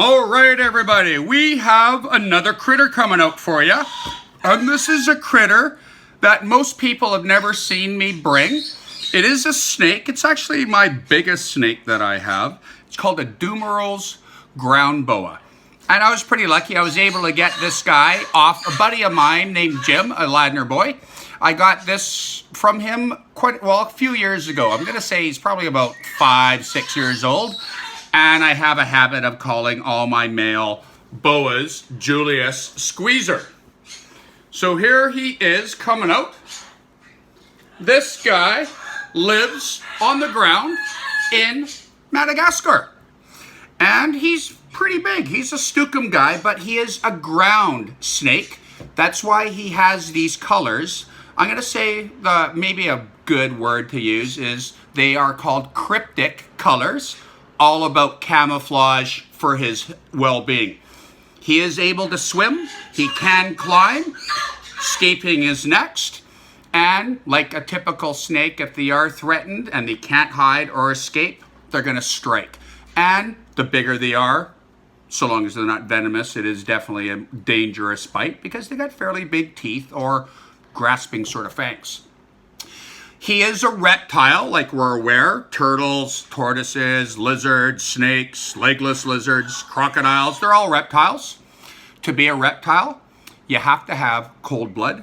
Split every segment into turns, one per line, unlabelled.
All right, everybody, we have another critter coming out for you. And this is a critter that most people have never seen me bring. It is a snake. It's actually my biggest snake that I have. It's called a Dumerails Ground Boa. And I was pretty lucky. I was able to get this guy off a buddy of mine named Jim, a Ladner boy. I got this from him a few years ago. I'm going to say he's probably about 5-6 years old. And I have a habit of calling all my male boas Julius Squeezer. So here he is coming out. This guy lives on the ground in Madagascar. And he's pretty big. He's a Stukum guy, but he is a ground snake. That's why he has these colors. I'm going to say maybe a good word to use is they are called cryptic colors, all about camouflage for his well-being. He is able to swim. He can climb. Escaping is next. And like a typical snake, if they are threatened and they can't hide or escape, they're going to strike. And the bigger they are, so long as they're not venomous, it is definitely a dangerous bite because they got fairly big teeth or grasping sort of fangs. He is a reptile, like we're aware. Turtles, tortoises, lizards, snakes, legless lizards, crocodiles, they're all reptiles. To be a reptile, you have to have cold blood,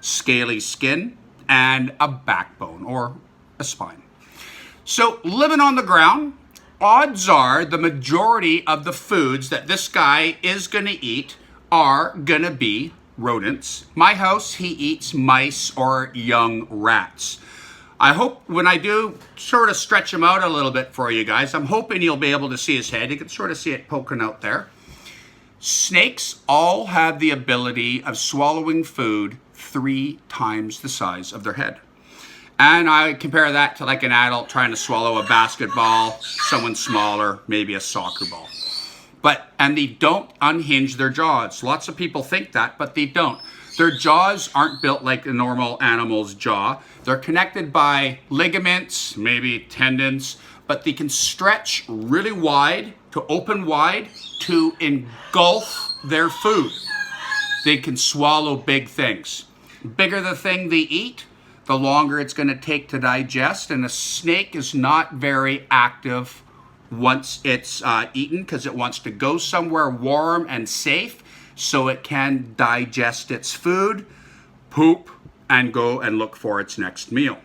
scaly skin, and a backbone or a spine. So living on the ground, odds are the majority of the foods that this guy is going to eat are going to be rodents. My house, he eats mice or young rats. I hope when I do sort of stretch him out a little bit for you guys, I'm hoping you'll be able to see his head. You can sort of see it poking out there. Snakes all have the ability of swallowing food 3 times the size of their head. And I compare that to like an adult trying to swallow a basketball, someone smaller, maybe a soccer ball. And they don't unhinge their jaws. Lots of people think that, but they don't. Their jaws aren't built like a normal animal's jaw. They're connected by ligaments, maybe tendons, but they can stretch really wide, to open wide, to engulf their food. They can swallow big things. Bigger the thing they eat, the longer it's going to take to digest, and a snake is not very active once it's eaten because it wants to go somewhere warm and safe so it can digest its food, poop, and go and look for its next meal.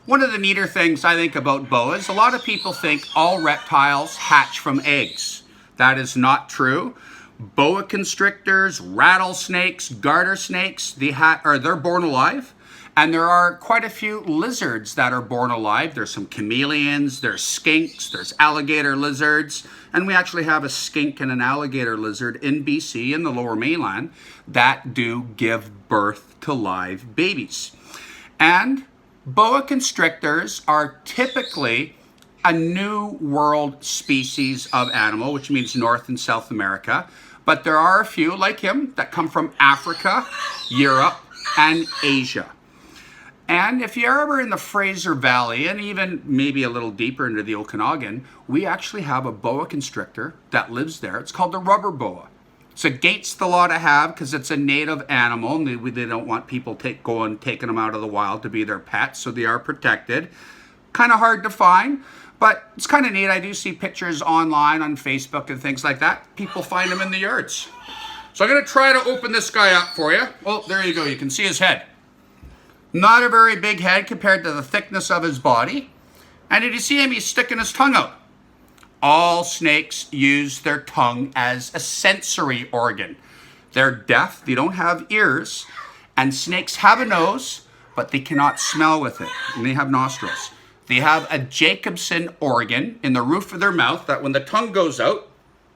One of the neater things I think about boas, a lot of people think all reptiles hatch from eggs. That is not true. Boa constrictors, rattlesnakes, garter snakes, they're born alive. And there are quite a few lizards that are born alive. There's some chameleons, there's skinks, there's alligator lizards. And we actually have a skink and an alligator lizard in BC, in the Lower Mainland, that do give birth to live babies. And boa constrictors are typically a New World species of animal, which means North and South America. But there are a few, like him, that come from Africa, Europe, and Asia. And if you're ever in the Fraser Valley, and even maybe a little deeper into the Okanagan, we actually have a boa constrictor that lives there. It's called the rubber boa. It's against the law to have because it's a native animal. And they don't want people taking them out of the wild to be their pets, so they are protected. Kind of hard to find, but it's kind of neat. I do see pictures online on Facebook and things like that. People find them in the yards. So I'm going to try to open this guy up for you. Oh, there you go. You can see his head. Not a very big head compared to the thickness of his body. And did you see him? He's sticking his tongue out. All snakes use their tongue as a sensory organ. They're deaf. They don't have ears. And snakes have a nose, but they cannot smell with it. And they have nostrils. They have a Jacobson organ in the roof of their mouth that when the tongue goes out,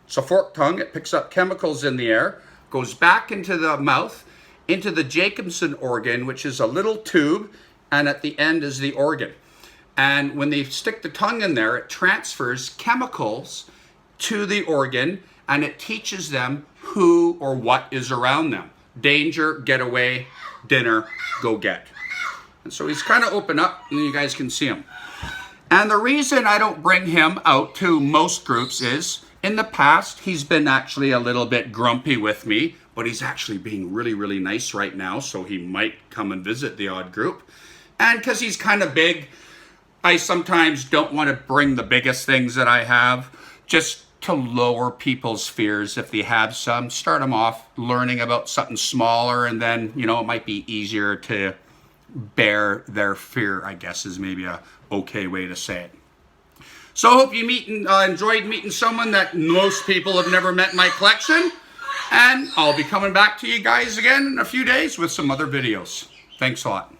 it's a forked tongue, it picks up chemicals in the air, goes back into the mouth, into the Jacobson organ, which is a little tube, and at the end is the organ. And when they stick the tongue in there, it transfers chemicals to the organ, and it teaches them who or what is around them. Danger, get away, dinner, go get. And so he's kind of open up, and you guys can see him. And the reason I don't bring him out to most groups is In the past, he's been actually a little bit grumpy with me, but he's actually being really, really nice right now, so he might come and visit the odd group. And because he's kind of big, I sometimes don't want to bring the biggest things that I have, just to lower people's fears if they have some. Start them off learning about something smaller, and then, you know, it might be easier to bear their fear, I guess is maybe a okay way to say it. So I hope you enjoyed meeting someone that most people have never met in my collection. And I'll be coming back to you guys again in a few days with some other videos. Thanks a lot.